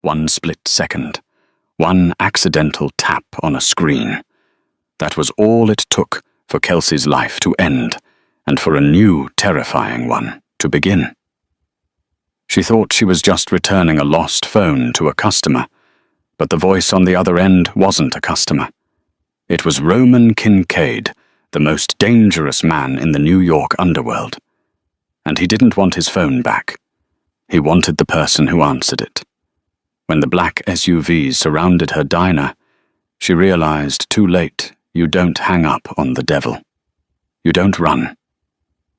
One split second. One accidental tap on a screen. That was all it took for Kelsey's life to end, and for a new, terrifying one to begin. She thought she was just returning a lost phone to a customer, but the voice on the other end wasn't a customer. It was Roman Kincaid, the most dangerous man in the New York underworld. And he didn't want his phone back. He wanted the person who answered it. When the black SUVs surrounded her diner, she realized too late you don't hang up on the devil. You don't run.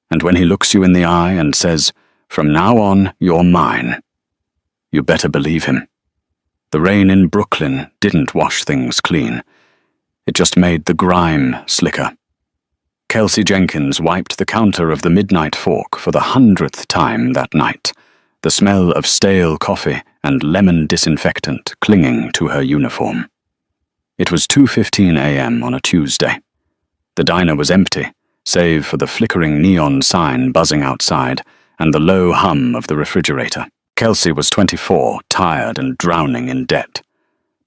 And when he looks you in the eye and says, "From now on, you're mine," you better believe him. The rain in Brooklyn didn't wash things clean. It just made the grime slicker. Kelsey Jenkins wiped the counter of the Midnight Fork for the 100th time that night, the smell of stale coffee and lemon disinfectant clinging to her uniform. It was 2:15 a.m. on a Tuesday. The diner was empty, save for the flickering neon sign buzzing outside and the low hum of the refrigerator. Kelsey was 24, tired and drowning in debt.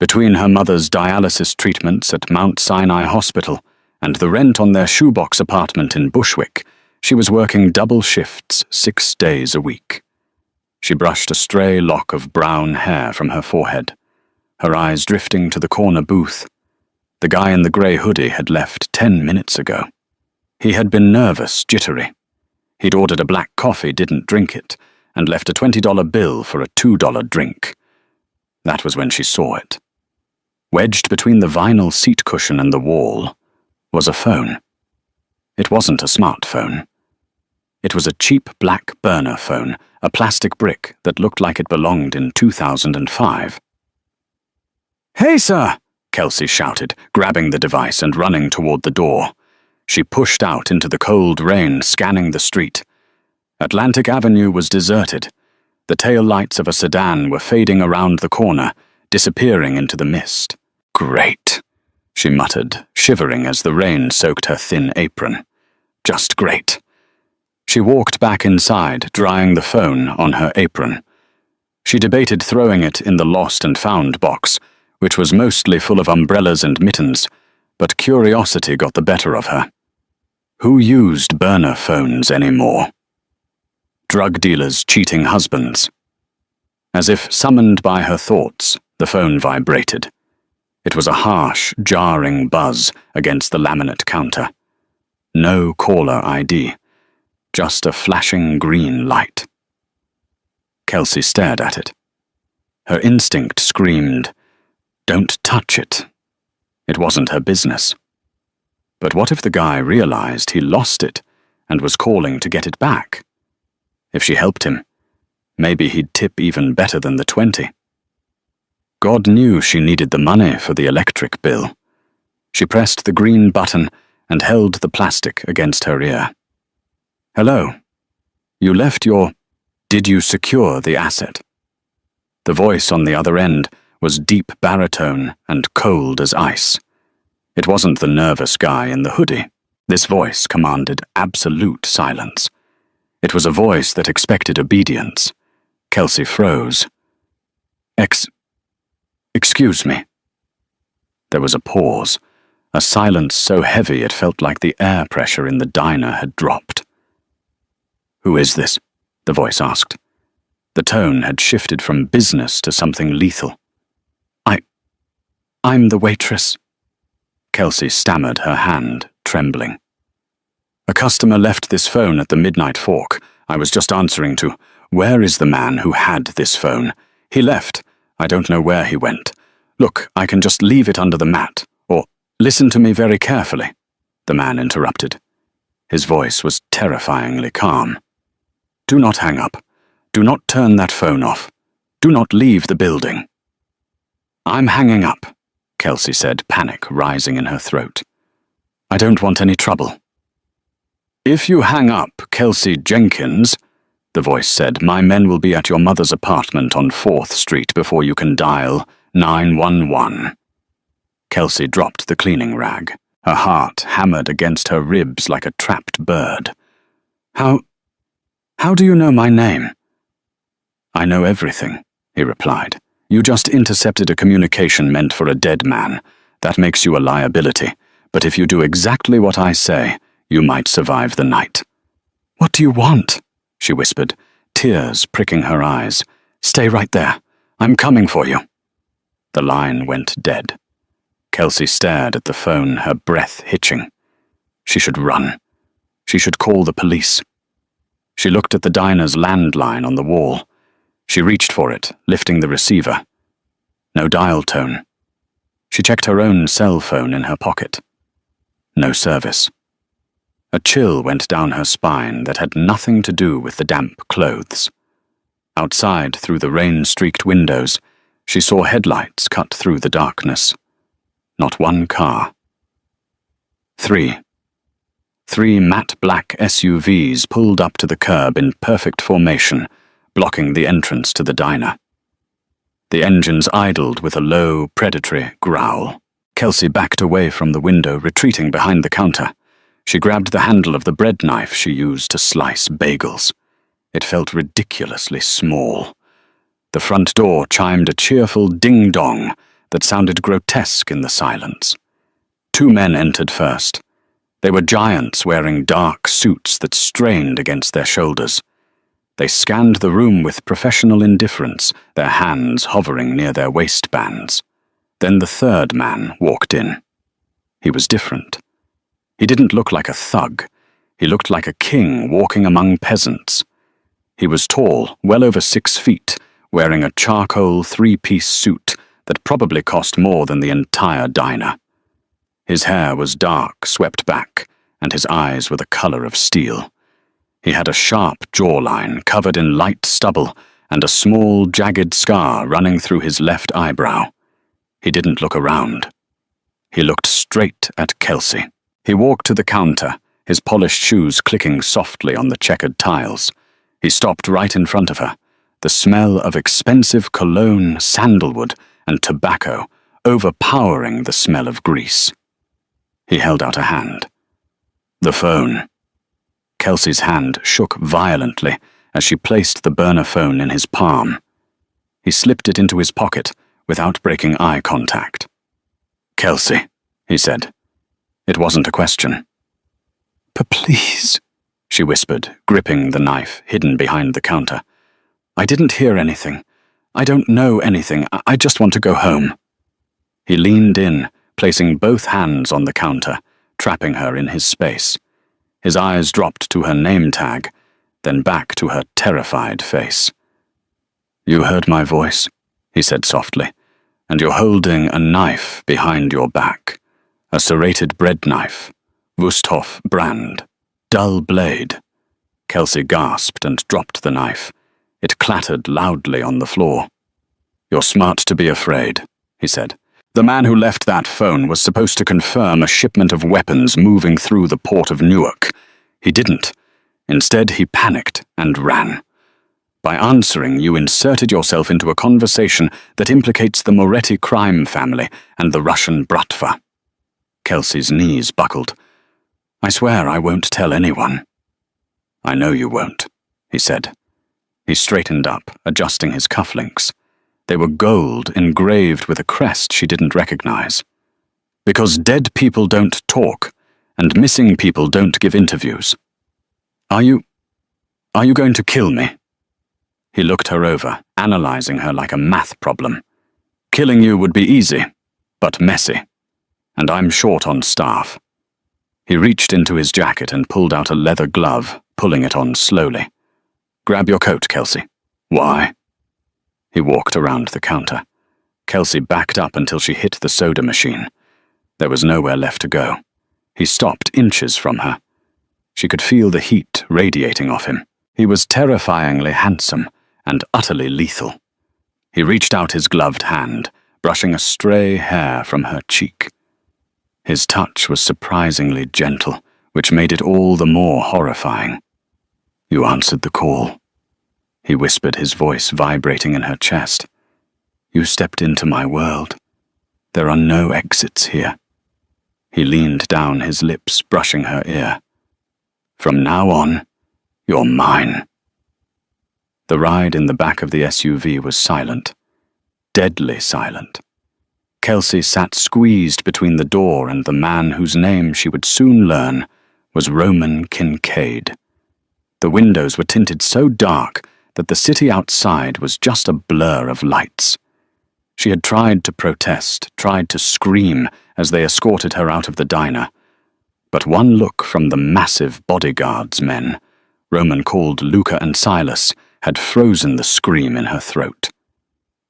Between her mother's dialysis treatments at Mount Sinai Hospital and the rent on their shoebox apartment in Bushwick, she was working double shifts 6 days a week. She brushed a stray lock of brown hair from her forehead, her eyes drifting to the corner booth. The guy in the grey hoodie had left 10 minutes ago. He had been nervous, jittery. He'd ordered a black coffee, didn't drink it, and left a $20 bill for a $2 drink. That was when she saw it. Wedged between the vinyl seat cushion and the wall was a phone. It wasn't a smartphone. It was a cheap black burner phone, a plastic brick that looked like it belonged in 2005. "Hey, sir!" Kelsey shouted, grabbing the device and running toward the door. She pushed out into the cold rain, scanning the street. Atlantic Avenue was deserted. The tail lights of a sedan were fading around the corner, disappearing into the mist. "Great," she muttered, shivering as the rain soaked her thin apron. "Just great." She walked back inside, drying the phone on her apron. She debated throwing it in the lost and found box, which was mostly full of umbrellas and mittens, but curiosity got the better of her. Who used burner phones anymore? Drug dealers cheating husbands. As if summoned by her thoughts, the phone vibrated. It was a harsh, jarring buzz against the laminate counter. No caller ID, just a flashing green light. Kelsey stared at it. Her instinct screamed, "Don't touch it." It wasn't her business. But what if the guy realized he lost it and was calling to get it back? If she helped him, maybe he'd tip even better than the 20. God knew she needed the money for the electric bill. She pressed the green button and held the plastic against her ear. "Hello. You left your... Did you secure the asset?" The voice on the other end was deep baritone and cold as ice. It wasn't the nervous guy in the hoodie. This voice commanded absolute silence. It was a voice that expected obedience. Kelsey froze. Excuse me." There was a pause, a silence so heavy it felt like the air pressure in the diner had dropped. "Who is this?" the voice asked. The tone had shifted from business to something lethal. I'm the waitress." Kelsey stammered, her hand trembling. "A customer left this phone at the Midnight Fork. I was just answering to, where is the man who had this phone? He left. I don't know where he went. Look, I can just leave it under the mat. Or, listen to me very carefully," the man interrupted. His voice was terrifyingly calm. "Do not hang up. Do not turn that phone off. Do not leave the building." "I'm hanging up," Kelsey said, panic rising in her throat. "I don't want any trouble." "If you hang up, Kelsey Jenkins," the voice said, "my men will be at your mother's apartment on 4th Street before you can dial 911. Kelsey dropped the cleaning rag. Her heart hammered against her ribs like a trapped bird. How do you know my name?" "I know everything," he replied, You just intercepted a communication meant for a dead man. That makes you a liability. But if you do exactly what I say, you might survive the night." "What do you want?" she whispered, tears pricking her eyes. "Stay right there. I'm coming for you." The line went dead. Kelsey stared at the phone, her breath hitching. She should run. She should call the police. She looked at the diner's landline on the wall. She reached for it, lifting the receiver. No dial tone. She checked her own cell phone in her pocket. No service. A chill went down her spine that had nothing to do with the damp clothes. Outside, through the rain-streaked windows, she saw headlights cut through the darkness. Not one car. Three matte black SUVs pulled up to the curb in perfect formation, blocking the entrance to the diner. The engines idled with a low, predatory growl. Kelsey backed away from the window, retreating behind the counter. She grabbed the handle of the bread knife she used to slice bagels. It felt ridiculously small. The front door chimed a cheerful ding-dong that sounded grotesque in the silence. 2 men entered first. They were giants wearing dark suits that strained against their shoulders. They scanned the room with professional indifference, their hands hovering near their waistbands. Then the 3rd man walked in. He was different. He didn't look like a thug. He looked like a king walking among peasants. He was tall, well over 6 feet, wearing a charcoal 3-piece suit that probably cost more than the entire diner. His hair was dark, swept back, and his eyes were the color of steel. He had a sharp jawline covered in light stubble and a small, jagged scar running through his left eyebrow. He didn't look around. He looked straight at Kelsey. He walked to the counter, his polished shoes clicking softly on the checkered tiles. He stopped right in front of her, the smell of expensive cologne, sandalwood, and tobacco overpowering the smell of grease. He held out a hand. The phone. Kelsey's hand shook violently as she placed the burner phone in his palm. He slipped it into his pocket without breaking eye contact. "Kelsey," he said. It wasn't a question. "Please," she whispered, gripping the knife hidden behind the counter. "I didn't hear anything. I don't know anything. I just want to go home." He leaned in, placing both hands on the counter, trapping her in his space. His eyes dropped to her name tag, then back to her terrified face. "You heard my voice," he said softly, "and you're holding a knife behind your back. A serrated bread knife, Wusthof brand, dull blade." Kelsey gasped and dropped the knife. It clattered loudly on the floor. "You're smart to be afraid," he said. "The man who left that phone was supposed to confirm a shipment of weapons moving through the port of Newark. He didn't. Instead, he panicked and ran. By answering, you inserted yourself into a conversation that implicates the Moretti crime family and the Russian Bratva." Kelsey's knees buckled. "I swear I won't tell anyone." "I know you won't," he said. He straightened up, adjusting his cufflinks. They were gold, engraved with a crest she didn't recognize. "Because dead people don't talk, and missing people don't give interviews. Are you going to kill me?" He looked her over, analyzing her like a math problem. "Killing you would be easy, but messy. And I'm short on staff." He reached into his jacket and pulled out a leather glove, pulling it on slowly. "Grab your coat, Kelsey." "Why?" He walked around the counter. Kelsey backed up until she hit the soda machine. There was nowhere left to go. He stopped inches from her. She could feel the heat radiating off him. He was terrifyingly handsome and utterly lethal. He reached out his gloved hand, brushing a stray hair from her cheek. His touch was surprisingly gentle, which made it all the more horrifying. "You answered the call," he whispered, his voice vibrating in her chest. "You stepped into my world. There are no exits here." He leaned down, his lips brushing her ear. "From now on, you're mine." The ride in the back of the SUV was silent. deadly silent. Kelsey sat squeezed between the door and the man whose name she would soon learn was Roman Kincaid. The windows were tinted so dark that the city outside was just a blur of lights. She had tried to protest, tried to scream as they escorted her out of the diner. But one look from the massive bodyguards' men, Roman called Luca and Silas, had frozen the scream in her throat.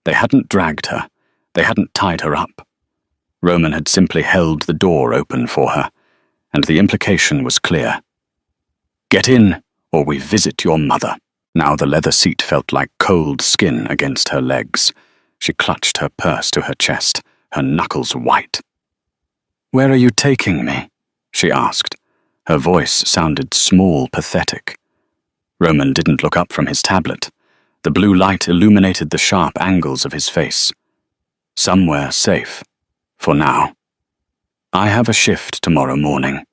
They hadn't dragged her. They hadn't tied her up. Roman had simply held the door open for her, and the implication was clear. "Get in, or we visit your mother." Now the leather seat felt like cold skin against her legs. She clutched her purse to her chest, her knuckles white. "Where are you taking me?" she asked. Her voice sounded small, pathetic. Roman didn't look up from his tablet. The blue light illuminated the sharp angles of his face. "Somewhere safe. For now." "I have a shift tomorrow morning,"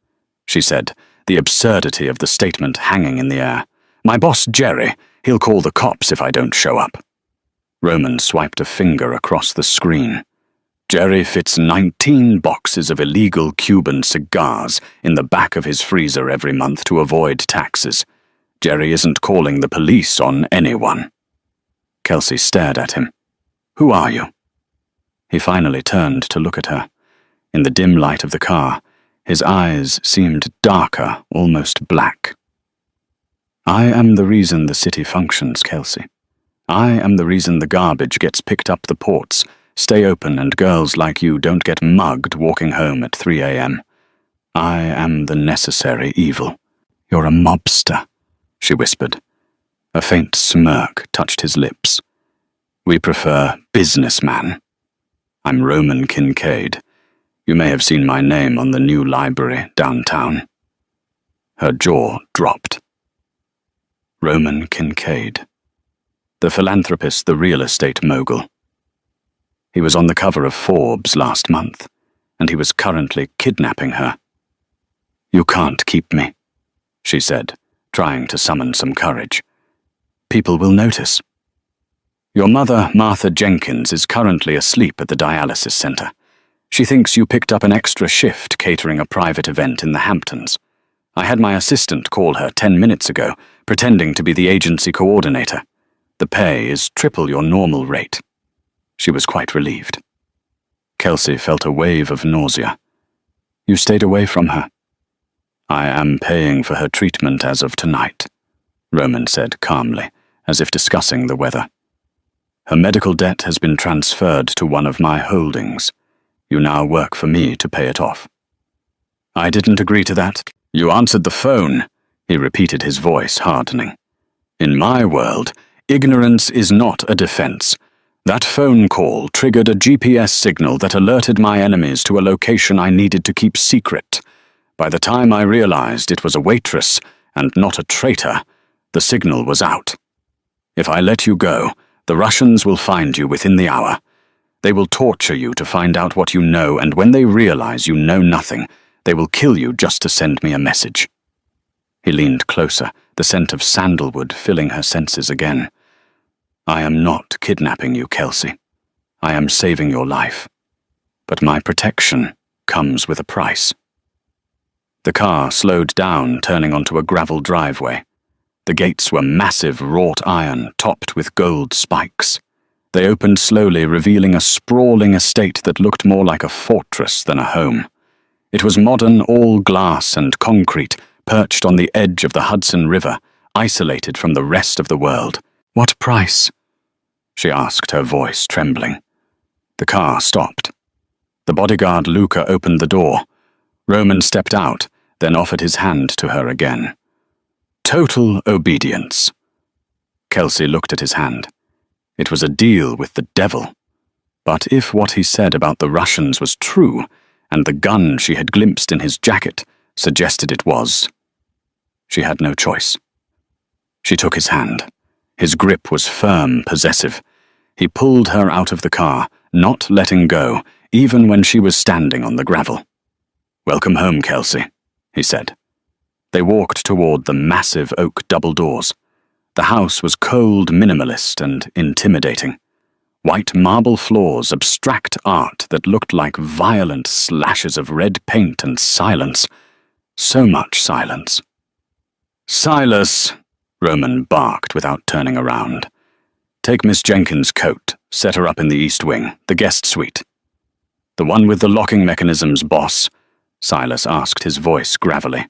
she said, the absurdity of the statement hanging in the air. "My boss, Jerry, he'll call the cops if I don't show up." Roman swiped a finger across the screen. "Jerry fits 19 boxes of illegal Cuban cigars in the back of his freezer every month to avoid taxes. Jerry isn't calling the police on anyone." Kelsey stared at him. "Who are you?" He finally turned to look at her. In the dim light of the car, his eyes seemed darker, almost black. "I am the reason the city functions, Kelsey. I am the reason the garbage gets picked up the ports, stay open, and girls like you don't get mugged walking home at 3 a.m. I am the necessary evil." "You're a mobster," she whispered. A faint smirk touched his lips. "We prefer businessman. I'm Roman Kincaid. You may have seen my name on the new library downtown." Her jaw dropped. Roman Kincaid. The philanthropist, the real estate mogul. He was on the cover of Forbes last month, and he was currently kidnapping her. "You can't keep me," she said, trying to summon some courage. "People will notice. Your mother, Martha Jenkins, is currently asleep at the dialysis center. She thinks you picked up an extra shift catering a private event in the Hamptons. I had my assistant call her 10 minutes ago, pretending to be the agency coordinator. The pay is triple your normal rate." She was quite relieved. Kelsey felt a wave of nausea. "You stayed away from her." "I am paying for her treatment as of tonight," Roman said calmly, as if discussing the weather. "Her medical debt has been transferred to one of my holdings. You now work for me to pay it off." "I didn't agree to that." "You answered the phone," he repeated, his voice hardening. "In my world, ignorance is not a defense. That phone call triggered a GPS signal that alerted my enemies to a location I needed to keep secret. By the time I realized it was a waitress and not a traitor, the signal was out. If I let you go, the Russians will find you within the hour. They will torture you to find out what you know, and when they realize you know nothing, they will kill you just to send me a message." He leaned closer, the scent of sandalwood filling her senses again. "I am not kidnapping you, Kelsey. I am saving your life. But my protection comes with a price." The car slowed down, turning onto a gravel driveway. The gates were massive wrought iron, topped with gold spikes. They opened slowly, revealing a sprawling estate that looked more like a fortress than a home. It was modern, all glass and concrete, perched on the edge of the Hudson River, isolated from the rest of the world. "What price?" she asked, her voice trembling. The car stopped. The bodyguard Luca opened the door. Roman stepped out, then offered his hand to her again. "Total obedience." Kelsey looked at his hand. It was a deal with the devil. But if what he said about the Russians was true, and the gun she had glimpsed in his jacket suggested it was, she had no choice. She took his hand. His grip was firm, possessive. He pulled her out of the car, not letting go, even when she was standing on the gravel. "Welcome home, Kelsey," he said. They walked toward the massive oak double doors. The house was cold, minimalist, and intimidating. White marble floors, abstract art that looked like violent slashes of red paint, and silence. So much silence. "Silas!" Roman barked without turning around. "Take Miss Jenkins' coat, set her up in the east wing, the guest suite." "The one with the locking mechanisms, boss?" Silas asked, his voice gravelly.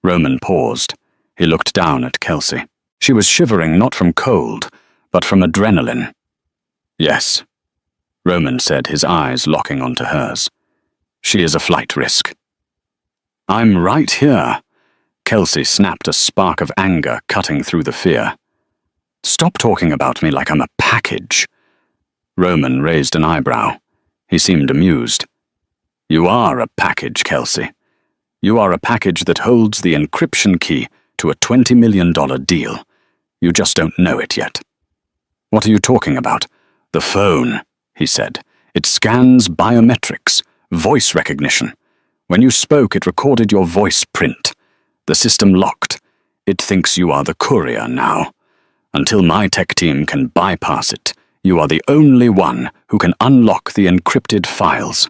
Roman paused. He looked down at Kelsey. She was shivering not from cold, but from adrenaline. "Yes," Roman said, his eyes locking onto hers. "She is a flight risk." "I'm right here." Kelsey snapped, a spark of anger cutting through the fear. "Stop talking about me like I'm a package." Roman raised an eyebrow. He seemed amused. "You are a package, Kelsey. You are a package that holds the encryption key to a $20 million deal. You just don't know it yet." "What are you talking about?" "The phone," he said. "It scans biometrics, voice recognition. When you spoke, it recorded your voice print. The system locked. It thinks you are the courier now. Until my tech team can bypass it, you are the only one who can unlock the encrypted files."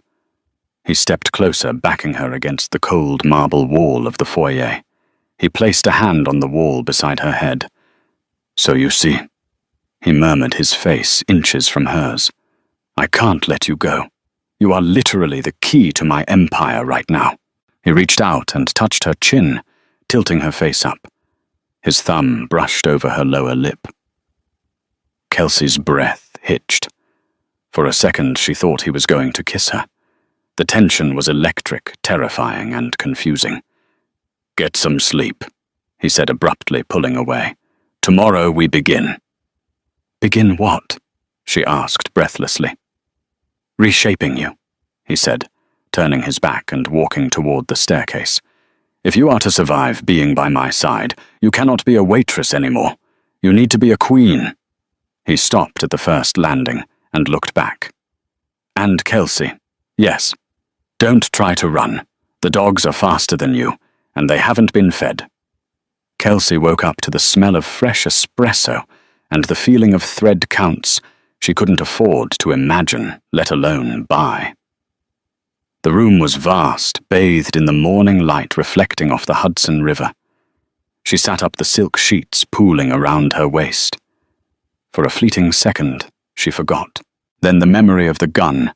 He stepped closer, backing her against the cold marble wall of the foyer. He placed a hand on the wall beside her head. "So you see," he murmured, his face inches from hers. "I can't let you go. You are literally the key to my empire right now." He reached out and touched her chin, tilting her face up. His thumb brushed over her lower lip. Kelsey's breath hitched. For a second, she thought he was going to kiss her. The tension was electric, terrifying, and confusing. "Get some sleep," he said abruptly, pulling away. "Tomorrow we begin." "Begin what?" she asked breathlessly. "Reshaping you," he said, turning his back and walking toward the staircase. "If you are to survive being by my side, you cannot be a waitress anymore. You need to be a queen." He stopped at the first landing and looked back. "And Kelsey, yes. Don't try to run. The dogs are faster than you, and they haven't been fed." Kelsey woke up to the smell of fresh espresso and the feeling of thread counts she couldn't afford to imagine, let alone buy. The room was vast, bathed in the morning light reflecting off the Hudson River. She sat up, the silk sheets pooling around her waist. For a fleeting second, she forgot. Then the memory of the gun,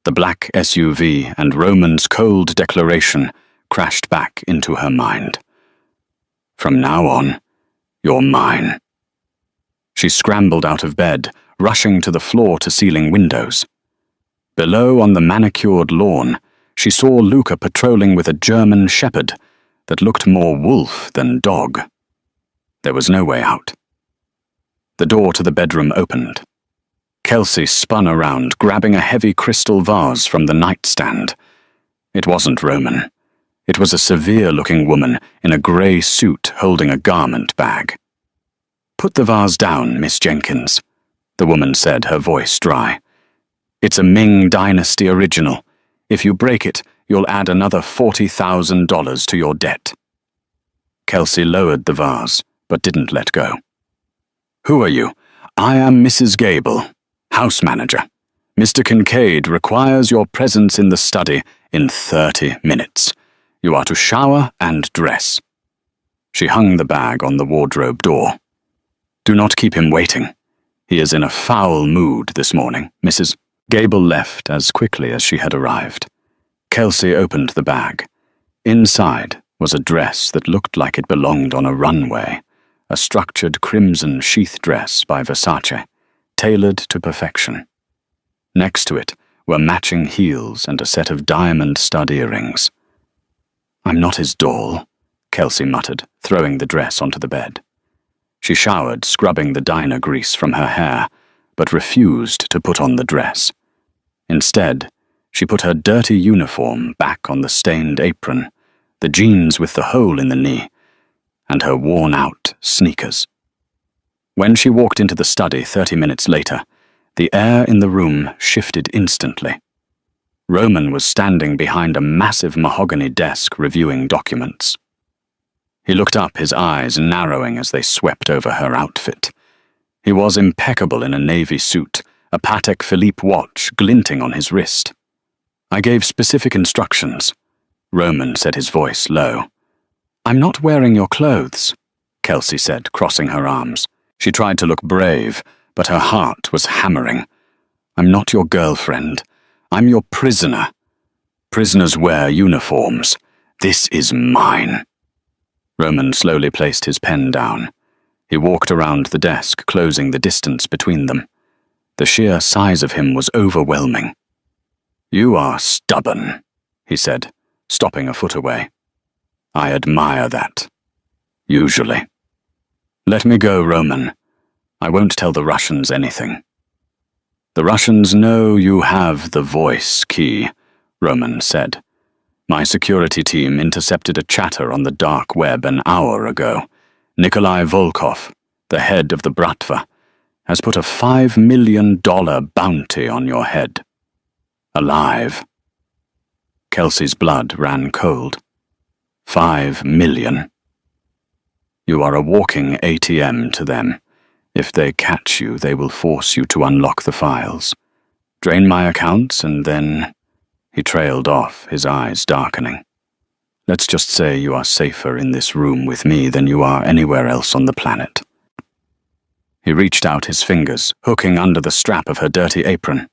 the black SUV, and Roman's cold declaration crashed back into her mind. "From now on, you're mine." She scrambled out of bed, rushing to the floor-to-ceiling windows. Below, on the manicured lawn, she saw Luca patrolling with a German shepherd that looked more wolf than dog. There was no way out. The door to the bedroom opened. Kelsey spun around, grabbing a heavy crystal vase from the nightstand. It wasn't Roman. It was a severe-looking woman in a grey suit holding a garment bag. "Put the vase down, Miss Jenkins," the woman said, her voice dry. "It's a Ming Dynasty original. If you break it, you'll add another $40,000 to your debt." Kelsey lowered the vase, but didn't let go. "Who are you?" "I am Mrs. Gable, house manager. Mr. Kincaid requires your presence in the study in 30 minutes. You are to shower and dress." She hung the bag on the wardrobe door. "Do not keep him waiting. He is in a foul mood this morning, Mrs." Gable left as quickly as she had arrived. Kelsey opened the bag. Inside was a dress that looked like it belonged on a runway, a structured crimson sheath dress by Versace, tailored to perfection. Next to it were matching heels and a set of diamond stud earrings. "I'm not his doll," Kelsey muttered, throwing the dress onto the bed. She showered, scrubbing the diner grease from her hair, but refused to put on the dress. Instead, she put her dirty uniform back on the stained apron, the jeans with the hole in the knee, and her worn-out sneakers. When she walked into the study 30 minutes later, the air in the room shifted instantly. Roman was standing behind a massive mahogany desk reviewing documents. He looked up, his eyes narrowing as they swept over her outfit. He was impeccable in a navy suit, a Patek Philippe watch glinting on his wrist. I gave specific instructions. Roman said, his voice low. I'm not wearing your clothes, Kelsey said, crossing her arms. She tried to look brave, but her heart was hammering. I'm not your girlfriend. I'm your prisoner. Prisoners wear uniforms. This is mine. Roman slowly placed his pen down. He walked around the desk, closing the distance between them. The sheer size of him was overwhelming. You are stubborn, he said, stopping a foot away. I admire that. Usually. Let me go, Roman. I won't tell the Russians anything. The Russians know you have the voice key, Roman said. My security team intercepted a chatter on the dark web an hour ago. Nikolai Volkov, the head of the Bratva, has put a $5 million bounty on your head. Alive. Kelsey's blood ran cold. 5 million. You are a walking ATM to them. If they catch you, they will force you to unlock the files. Drain my accounts and then... He trailed off, his eyes darkening. Let's just say you are safer in this room with me than you are anywhere else on the planet. He reached out his fingers, hooking under the strap of her dirty apron.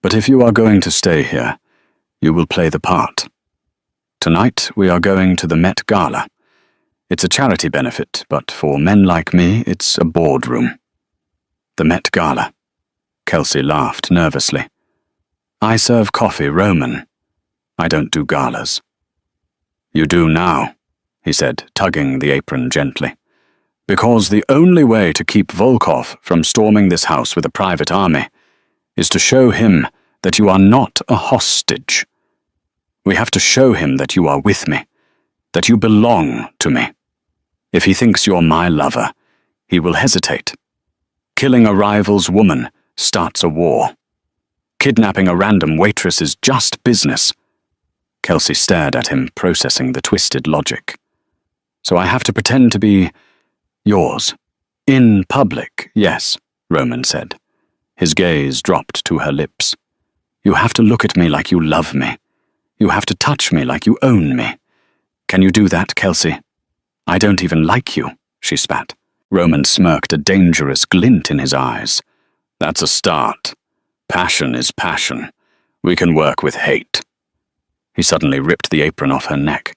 But if you are going to stay here, you will play the part. Tonight we are going to the Met Gala. It's a charity benefit, but for men like me, it's a boardroom. The Met Gala. Kelsey laughed nervously. I serve coffee, Roman. I don't do galas. You do now, he said, tugging the apron gently. Because the only way to keep Volkov from storming this house with a private army is to show him that you are not a hostage. We have to show him that you are with me, that you belong to me. If he thinks you're my lover, he will hesitate. Killing a rival's woman starts a war. Kidnapping a random waitress is just business. Kelsey stared at him, processing the twisted logic. So I have to pretend to be yours. In public, yes, Roman said. His gaze dropped to her lips. You have to look at me like you love me. You have to touch me like you own me. Can you do that, Kelsey? I don't even like you, she spat. Roman smirked, a dangerous glint in his eyes. That's a start. Passion is passion. We can work with hate. He suddenly ripped the apron off her neck.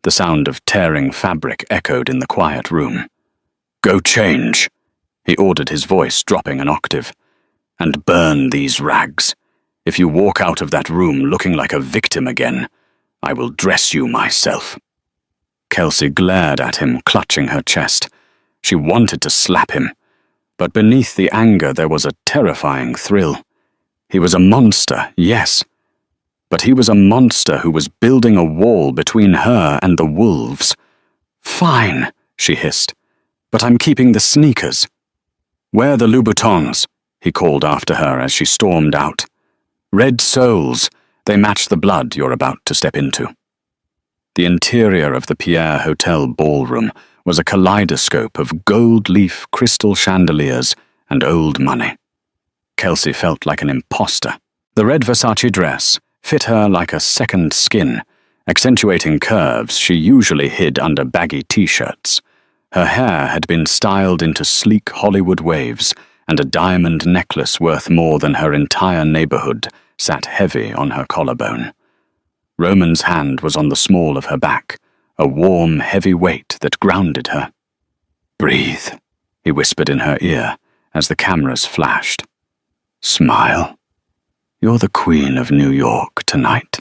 The sound of tearing fabric echoed in the quiet room. Go change, he ordered, his voice dropping an octave. And burn these rags. If you walk out of that room looking like a victim again, I will dress you myself. Kelsey glared at him, clutching her chest. She wanted to slap him, but beneath the anger there was a terrifying thrill. He was a monster, yes, but he was a monster who was building a wall between her and the wolves. Fine, she hissed, but I'm keeping the sneakers. Wear the Louboutins, he called after her as she stormed out. Red soles, they match the blood you're about to step into. The interior of the Pierre Hotel ballroom was a kaleidoscope of gold leaf crystal chandeliers and old money. Kelsey felt like an imposter. The red Versace dress fit her like a second skin, accentuating curves she usually hid under baggy t-shirts. Her hair had been styled into sleek Hollywood waves, and a diamond necklace worth more than her entire neighborhood sat heavy on her collarbone. Roman's hand was on the small of her back, a warm, heavy weight that grounded her. Breathe, he whispered in her ear as the cameras flashed. Smile. You're the Queen of New York tonight.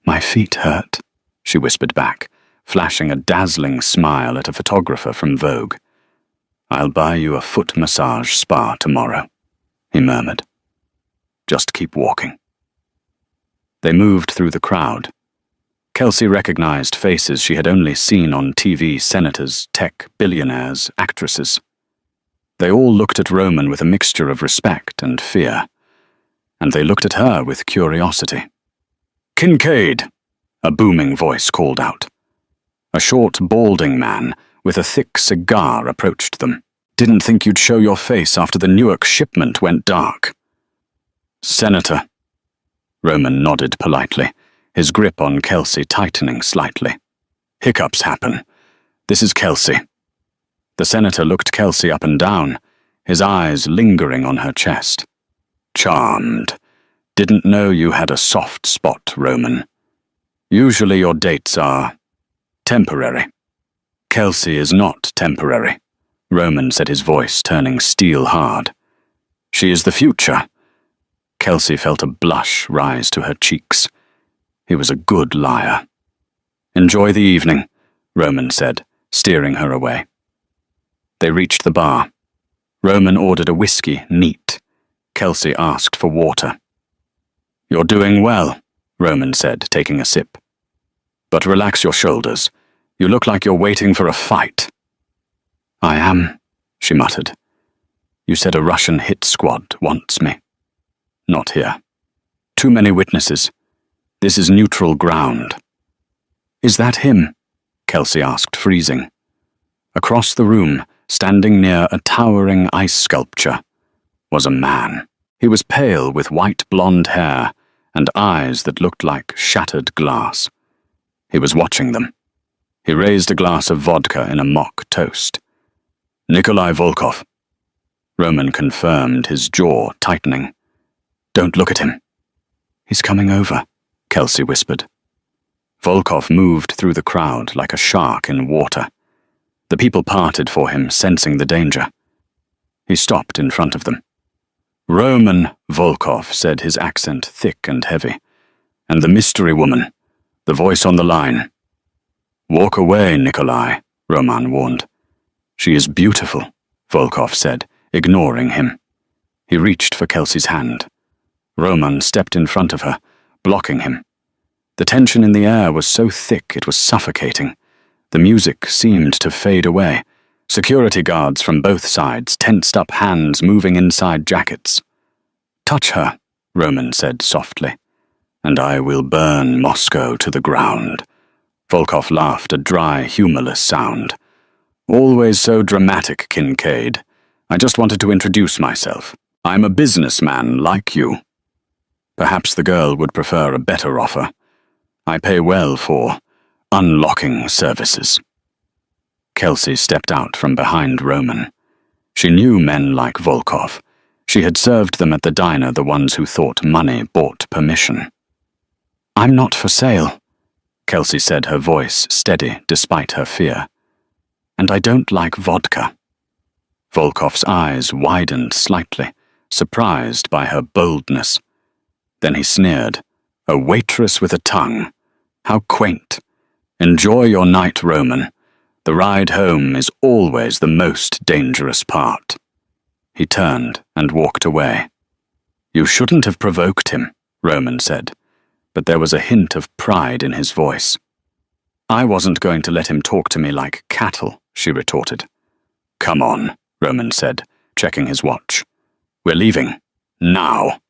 My feet hurt, she whispered back, flashing a dazzling smile at a photographer from Vogue. I'll buy you a foot massage spa tomorrow, he murmured. Just keep walking. They moved through the crowd. Kelsey recognized faces she had only seen on TV: senators, tech, billionaires, actresses. They all looked at Roman with a mixture of respect and fear, and they looked at her with curiosity. Kincaid, a booming voice called out. A short, balding man with a thick cigar approached them. Didn't think you'd show your face after the Newark shipment went dark. Senator. Roman nodded politely, his grip on Kelsey tightening slightly. Hiccups happen. This is Kelsey. The senator looked Kelsey up and down, his eyes lingering on her chest. Charmed. Didn't know you had a soft spot, Roman. Usually your dates are temporary. Kelsey is not temporary, Roman said, his voice turning steel hard. She is the future. Kelsey felt a blush rise to her cheeks. He was a good liar. Enjoy the evening, Roman said, steering her away. They reached the bar. Roman ordered a whiskey neat. Kelsey asked for water. You're doing well, Roman said, taking a sip. But relax your shoulders. You look like you're waiting for a fight. I am, she muttered. You said a Russian hit squad wants me. Not here. Too many witnesses. This is neutral ground. Is that him? Kelsey asked, freezing. Across the room, standing near a towering ice sculpture, was a man. He was pale with white blonde hair and eyes that looked like shattered glass. He was watching them. He raised a glass of vodka in a mock toast. Nikolai Volkov. Roman confirmed, his jaw tightening. Don't look at him. He's coming over, Kelsey whispered. Volkov moved through the crowd like a shark in water. The people parted for him, sensing the danger. He stopped in front of them. Roman Volkov, said, his accent thick and heavy. And the mystery woman, the voice on the line. Walk away, Nikolai, Roman warned. She is beautiful, Volkov said, ignoring him. He reached for Kelsey's hand. Roman stepped in front of her, blocking him. The tension in the air was so thick it was suffocating. The music seemed to fade away. Security guards from both sides tensed up, hands moving inside jackets. Touch her, Roman said softly, and I will burn Moscow to the ground. Volkov laughed, a dry, humorless sound. Always so dramatic, Kincaid. I just wanted to introduce myself. I'm a businessman like you. Perhaps the girl would prefer a better offer. I pay well for unlocking services. Kelsey stepped out from behind Roman. She knew men like Volkov. She had served them at the diner, the ones who thought money bought permission. I'm not for sale, Kelsey said, her voice steady despite her fear. And I don't like vodka. Volkov's eyes widened slightly, surprised by her boldness. Then he sneered. A waitress with a tongue. How quaint. Enjoy your night, Roman. The ride home is always the most dangerous part. He turned and walked away. You shouldn't have provoked him, Roman said, but there was a hint of pride in his voice. I wasn't going to let him talk to me like cattle, she retorted. Come on, Roman said, checking his watch. We're leaving. Now.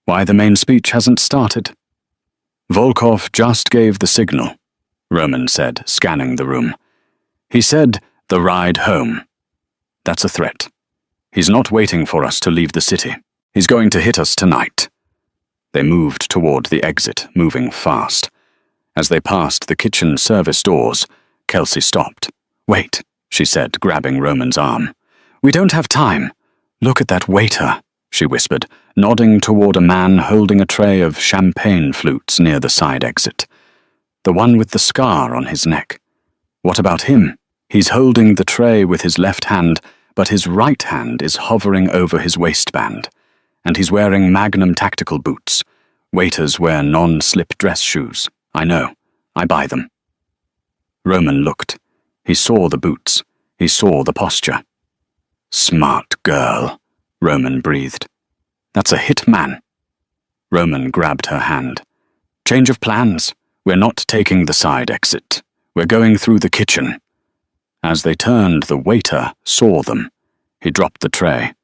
Why the main speech hasn't started? Volkov just gave the signal, Roman said, scanning the room. He said, the ride home. That's a threat. He's not waiting for us to leave the city. He's going to hit us tonight. They moved toward the exit, moving fast. As they passed the kitchen service doors, Kelsey stopped. Wait, she said, grabbing Roman's arm. We don't have time. Look at that waiter, she whispered, nodding toward a man holding a tray of champagne flutes near the side exit. The one with the scar on his neck. What about him? He's holding the tray with his left hand, but his right hand is hovering over his waistband, and he's wearing Magnum tactical boots. Waiters wear non-slip dress shoes. I know. I buy them. Roman looked. He saw the boots. He saw the posture. Smart girl, Roman breathed. That's a hit man. Roman grabbed her hand. Change of plans. We're not taking the side exit. We're going through the kitchen. As they turned, the waiter saw them. He dropped the tray.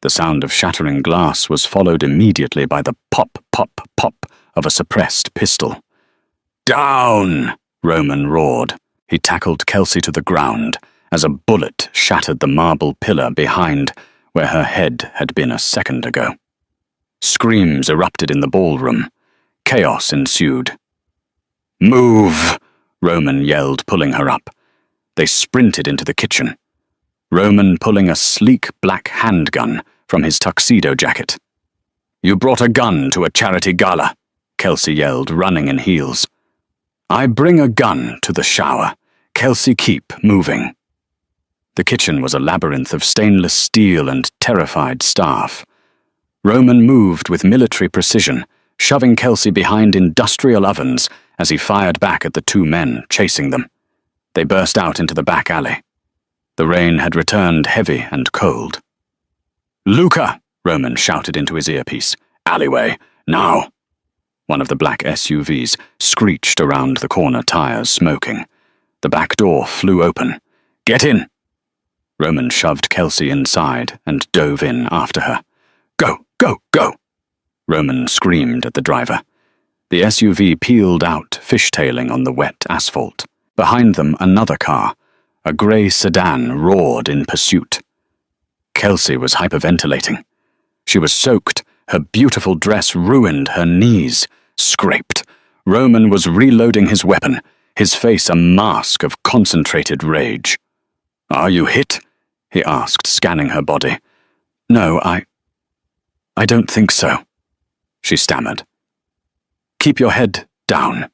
The sound of shattering glass was followed immediately by the pop, pop, pop of a suppressed pistol. Down! Roman roared. He tackled Kelsey to the ground as a bullet shattered the marble pillar behind where her head had been a second ago. Screams erupted in the ballroom. Chaos ensued. "Move!" Roman yelled, pulling her up. They sprinted into the kitchen, Roman pulling a sleek black handgun from his tuxedo jacket. "You brought a gun to a charity gala," Kelsey yelled, running in heels. "I bring a gun to the shower. Kelsey, keep moving." The kitchen was a labyrinth of stainless steel and terrified staff. Roman moved with military precision, shoving Kelsey behind industrial ovens as he fired back at the two men chasing them. They burst out into the back alley. The rain had returned heavy and cold. "Luca!" Roman shouted into his earpiece. "Alleyway, now!" One of the black SUVs screeched around the corner tires, smoking. The back door flew open. "Get in!" Roman shoved Kelsey inside and dove in after her. "Go, go, go!" Roman screamed at the driver. The SUV peeled out, fishtailing on the wet asphalt. Behind them, another car, a grey sedan, roared in pursuit. Kelsey was hyperventilating. She was soaked, her beautiful dress ruined, her knees scraped. Roman was reloading his weapon, his face a mask of concentrated rage. "Are you hit?" he asked, scanning her body. "No, I don't think so," she stammered. "Keep your head down."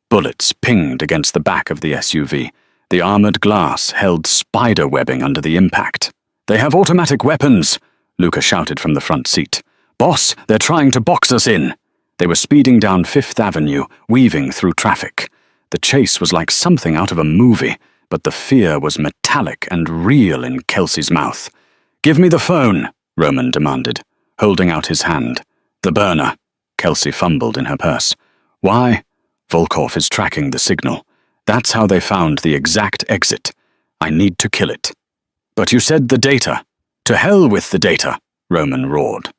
Bullets pinged against the back of the SUV. The armored glass held spider webbing under the impact. "They have automatic weapons," Luca shouted from the front seat. "Boss, they're trying to box us in." They were speeding down Fifth Avenue, weaving through traffic. The chase was like something out of a movie, but the fear was metallic and real in Kelsey's mouth. "Give me the phone," Roman demanded, holding out his hand. "The burner." Kelsey fumbled in her purse. "Why?" "Volkov is tracking the signal. That's how they found the exact exit. I need to kill it." "But you said the data." "To hell with the data," Roman roared.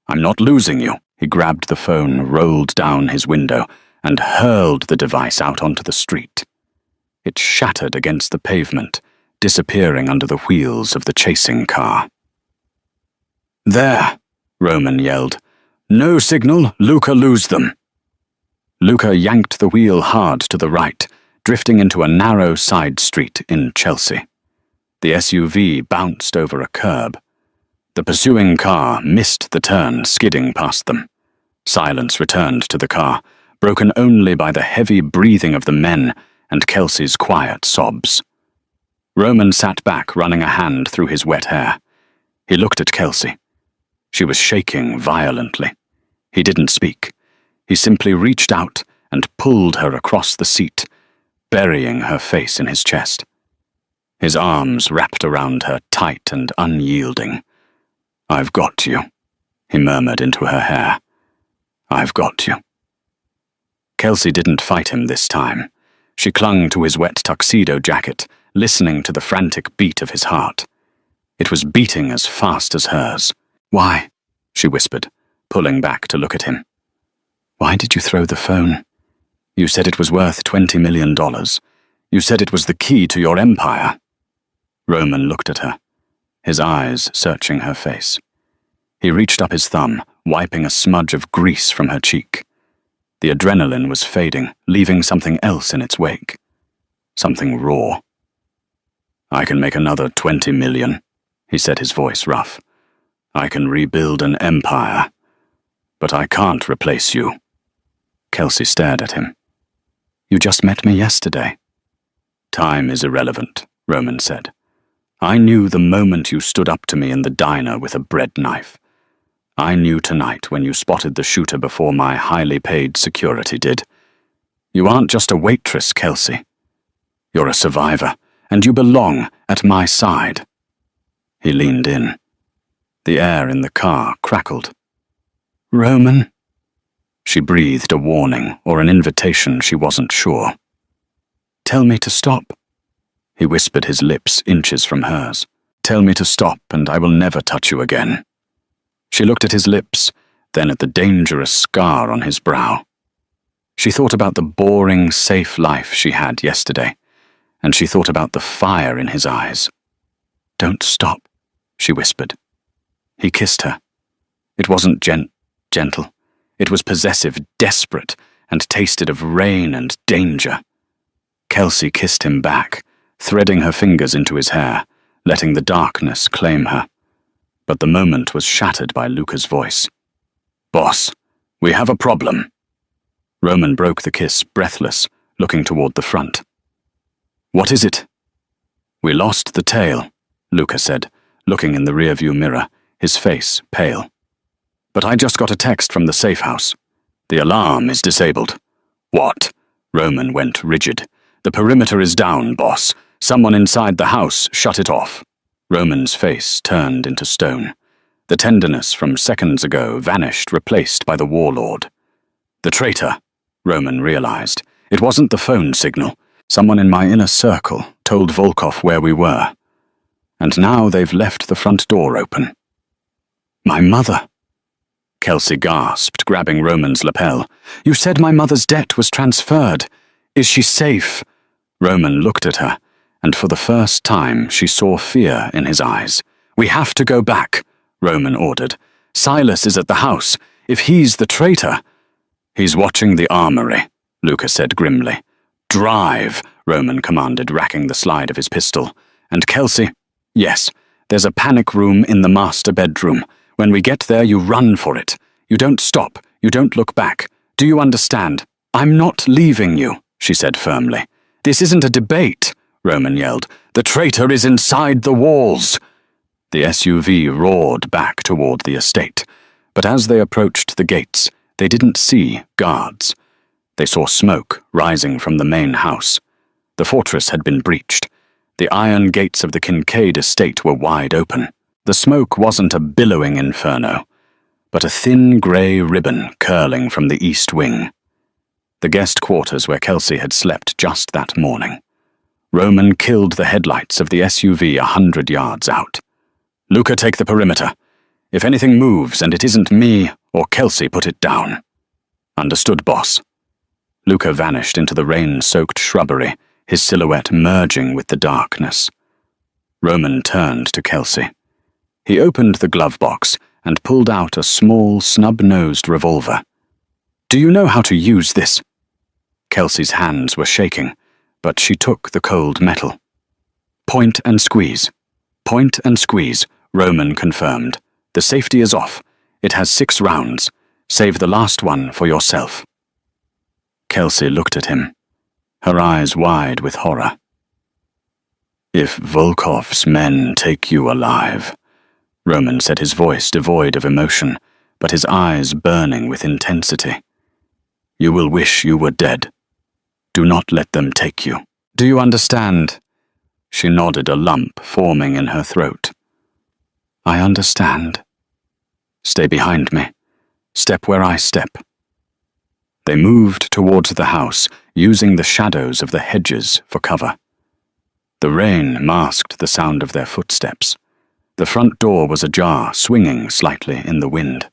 "I'm not losing you." He grabbed the phone, rolled down his window, and hurled the device out onto the street. It shattered against the pavement, disappearing under the wheels of the chasing car. "There," Roman yelled. "No signal, Luca lose them." Luca yanked the wheel hard to the right, drifting into a narrow side street in Chelsea. The SUV bounced over a curb. The pursuing car missed the turn, skidding past them. Silence returned to the car, broken only by the heavy breathing of the men and Kelsey's quiet sobs. Roman sat back, running a hand through his wet hair. He looked at Kelsey. She was shaking violently. He didn't speak. He simply reached out and pulled her across the seat, burying her face in his chest. His arms wrapped around her, tight and unyielding. "I've got you," he murmured into her hair. "I've got you." Kelsey didn't fight him this time. She clung to his wet tuxedo jacket, listening to the frantic beat of his heart. It was beating as fast as hers. "Why?" she whispered, pulling back to look at him. "Why did you throw the phone? You said it was worth $20 million. You said it was the key to your empire." Roman looked at her, his eyes searching her face. He reached up his thumb, wiping a smudge of grease from her cheek. The adrenaline was fading, leaving something else in its wake. Something raw. "I can make another 20 million, he said, his voice rough. "I can rebuild an empire. But I can't replace you." Kelsey stared at him. "You just met me yesterday." "Time is irrelevant," Roman said. "I knew the moment you stood up to me in the diner with a bread knife. I knew tonight when you spotted the shooter before my highly paid security did. You aren't just a waitress, Kelsey. You're a survivor, and you belong at my side." He leaned in. The air in the car crackled. "Roman?" She breathed a warning or an invitation, she wasn't sure. "Tell me to stop." He whispered, his lips inches from hers. "Tell me to stop, and I will never touch you again." She looked at his lips, then at the dangerous scar on his brow. She thought about the boring, safe life she had yesterday, and she thought about the fire in his eyes. "Don't stop," she whispered. He kissed her. It wasn't gentle. It was possessive, desperate, and tasted of rain and danger. Kelsey kissed him back, threading her fingers into his hair, letting the darkness claim her. But the moment was shattered by Luca's voice. "Boss, we have a problem." Roman broke the kiss, breathless, looking toward the front. "What is it?" "We lost the tail," Luca said, looking in the rearview mirror, his face pale. "But I just got a text from the safe house. The alarm is disabled." "What?" Roman went rigid. "The perimeter is down, boss. Someone inside the house shut it off." Roman's face turned into stone. The tenderness from seconds ago vanished, replaced by the warlord. "The traitor," Roman realized. "It wasn't the phone signal. Someone in my inner circle told Volkov where we were. And now they've left the front door open." "My mother," Kelsey gasped, grabbing Roman's lapel. "You said my mother's debt was transferred. Is she safe?" Roman looked at her, and for the first time she saw fear in his eyes. "We have to go back," Roman ordered. "Silas is at the house. If he's the traitor—" "He's watching the armory," Luca said grimly. "Drive," Roman commanded, racking the slide of his pistol. "And Kelsey—" "Yes, there's a panic room in the master bedroom. When we get there, you run for it. You don't stop. You don't look back. Do you understand?" "I'm not leaving you," she said firmly. "This isn't a debate," Roman yelled. "The traitor is inside the walls." The SUV roared back toward the estate, but as they approached the gates, they didn't see guards. They saw smoke rising from the main house. The fortress had been breached. The iron gates of the Kincaid estate were wide open. The smoke wasn't a billowing inferno, but a thin grey ribbon curling from the east wing. The guest quarters where Kelsey had slept just that morning. Roman killed the headlights of the SUV 100 yards out. "Luca, take the perimeter. If anything moves and it isn't me or Kelsey, put it down." "Understood, boss." Luca vanished into the rain-soaked shrubbery, his silhouette merging with the darkness. Roman turned to Kelsey. He opened the glove box and pulled out a small, snub-nosed revolver. "Do you know how to use this?" Kelsey's hands were shaking, but she took the cold metal. "Point and squeeze. Point and squeeze," Roman confirmed. "The safety is off. It has 6 rounds. Save the last one for yourself." Kelsey looked at him, her eyes wide with horror. "If Volkov's men take you alive," Roman said, his voice devoid of emotion, but his eyes burning with intensity, "you will wish you were dead. Do not let them take you." "Do you understand?" She nodded, a lump forming in her throat. "I understand. Stay behind me. Step where I step." They moved towards the house, using the shadows of the hedges for cover. The rain masked the sound of their footsteps. The front door was ajar, swinging slightly in the wind.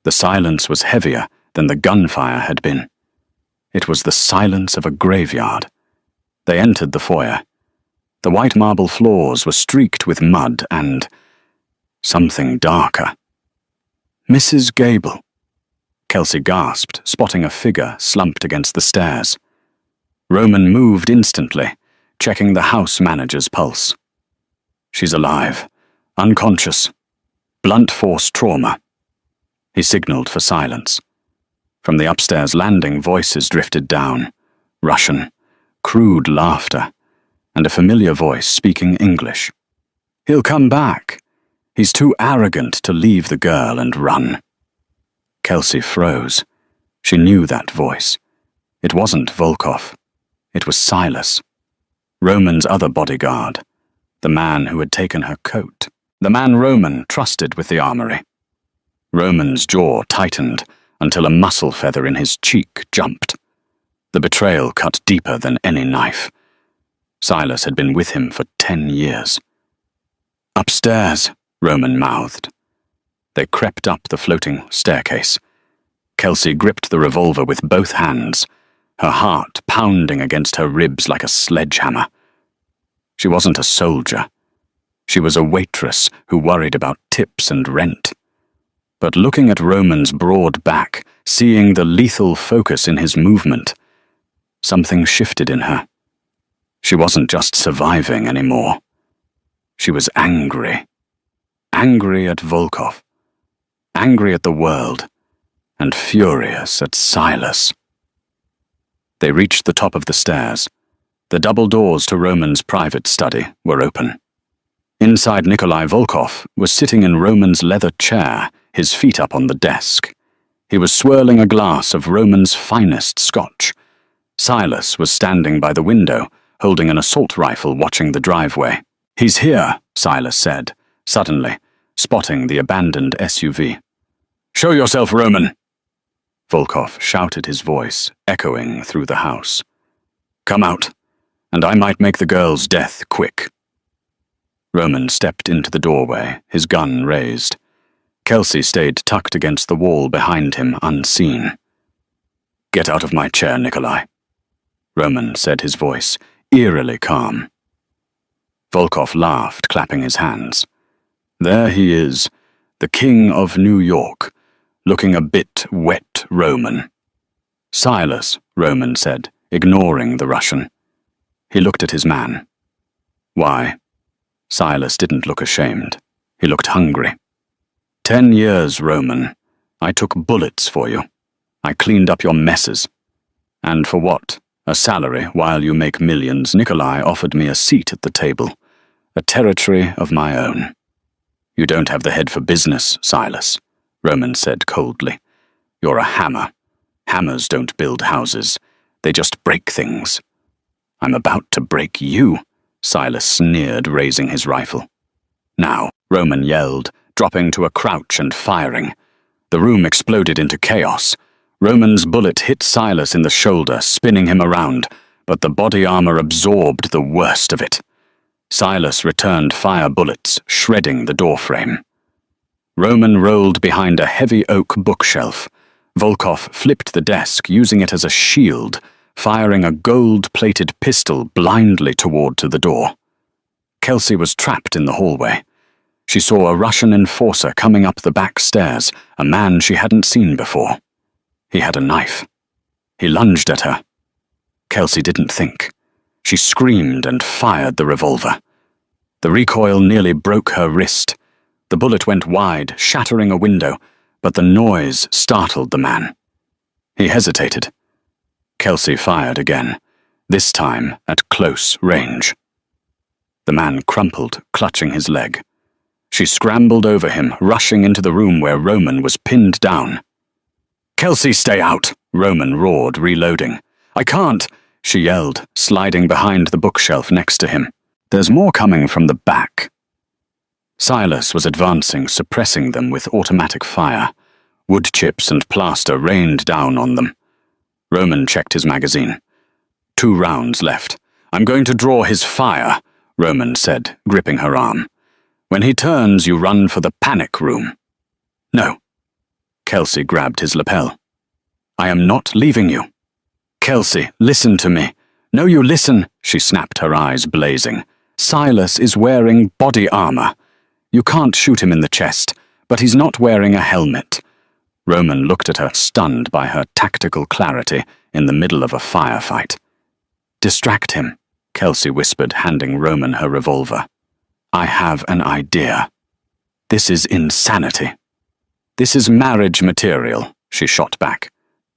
The silence was heavier than the gunfire had been. It was the silence of a graveyard. They entered the foyer. The white marble floors were streaked with mud and something darker. "Mrs. Gable," Kelsey gasped, spotting a figure slumped against the stairs. Roman moved instantly, checking the house manager's pulse. "She's alive, unconscious, blunt force trauma." He signaled for silence. From the upstairs landing, voices drifted down, Russian, crude laughter, and a familiar voice speaking English. "He'll come back. He's too arrogant to leave the girl and run." Kelsey froze. She knew that voice. It wasn't Volkov. It was Silas, Roman's other bodyguard, the man who had taken her coat, the man Roman trusted with the armory. Roman's jaw tightened until a muscle feather in his cheek jumped. The betrayal cut deeper than any knife. Silas had been with him for 10 years. "Upstairs," Roman mouthed. They crept up the floating staircase. Kelsey gripped the revolver with both hands, her heart pounding against her ribs like a sledgehammer. She wasn't a soldier. She was a waitress who worried about tips and rent. But looking at Roman's broad back, seeing the lethal focus in his movement, something shifted in her. She wasn't just surviving anymore. She was angry. Angry at Volkov. Angry at the world. And furious at Silas. They reached the top of the stairs. The double doors to Roman's private study were open. Inside, Nikolai Volkov was sitting in Roman's leather chair, his feet up on the desk. He was swirling a glass of Roman's finest scotch. Silas was standing by the window, holding an assault rifle watching the driveway. "He's here," Silas said, suddenly, spotting the abandoned SUV. "Show yourself, Roman!" Volkov shouted, his voice echoing through the house. "Come out, and I might make the girl's death quick." Roman stepped into the doorway, his gun raised. Kelsey stayed tucked against the wall behind him, unseen. "Get out of my chair, Nikolai," Roman said, his voice eerily calm. Volkov laughed, clapping his hands. "There he is, the King of New York, looking a bit wet, Roman." "Silas," Roman said, ignoring the Russian. He looked at his man. "Why?" Silas didn't look ashamed. He looked hungry. 10 years, Roman. I took bullets for you. I cleaned up your messes. And for what? A salary while you make millions. Nikolai offered me a seat at the table, a territory of my own." "You don't have the head for business, Silas," Roman said coldly. "You're a hammer. Hammers don't build houses. They just break things." "I'm about to break you," Silas sneered, raising his rifle. "Now," Roman yelled, dropping to a crouch and firing. The room exploded into chaos. Roman's bullet hit Silas in the shoulder, spinning him around, but the body armor absorbed the worst of it. Silas returned fire bullets, shredding the doorframe. Roman rolled behind a heavy oak bookshelf. Volkov flipped the desk, using it as a shield, firing a gold-plated pistol blindly toward the door. Kelsey was trapped in the hallway. She saw a Russian enforcer coming up the back stairs, a man she hadn't seen before. He had a knife. He lunged at her. Kelsey didn't think. She screamed and fired the revolver. The recoil nearly broke her wrist. The bullet went wide, shattering a window, but the noise startled the man. He hesitated. Kelsey fired again, this time at close range. The man crumpled, clutching his leg. She scrambled over him, rushing into the room where Roman was pinned down. "Kelsey, stay out!" Roman roared, reloading. "I can't!" she yelled, sliding behind the bookshelf next to him. "There's more coming from the back." Silas was advancing, suppressing them with automatic fire. Wood chips and plaster rained down on them. Roman checked his magazine. 2 rounds left. "I'm going to draw his fire," Roman said, gripping her arm. "When he turns, you run for the panic room." "No." Kelsey grabbed his lapel. "I am not leaving you." "Kelsey, listen to me." "No, you listen," she snapped, her eyes blazing. "Silas is wearing body armor. You can't shoot him in the chest, but he's not wearing a helmet." Roman looked at her, stunned by her tactical clarity in the middle of a firefight. "Distract him," Kelsey whispered, handing Roman her revolver. "I have an idea. This is insanity." "This is marriage material," she shot back.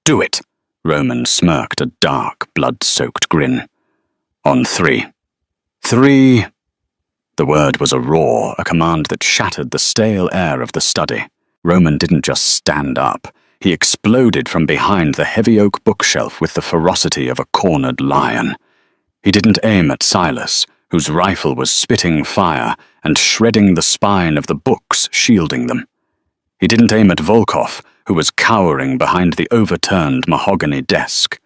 "Do it." Roman smirked, a dark, blood-soaked grin. "On 3. 3. The word was a roar, a command that shattered the stale air of the study. Roman didn't just stand up. He exploded from behind the heavy oak bookshelf with the ferocity of a cornered lion. He didn't aim at Silas, whose rifle was spitting fire and shredding the spine of the books shielding them. He didn't aim at Volkov, who was cowering behind the overturned mahogany desk.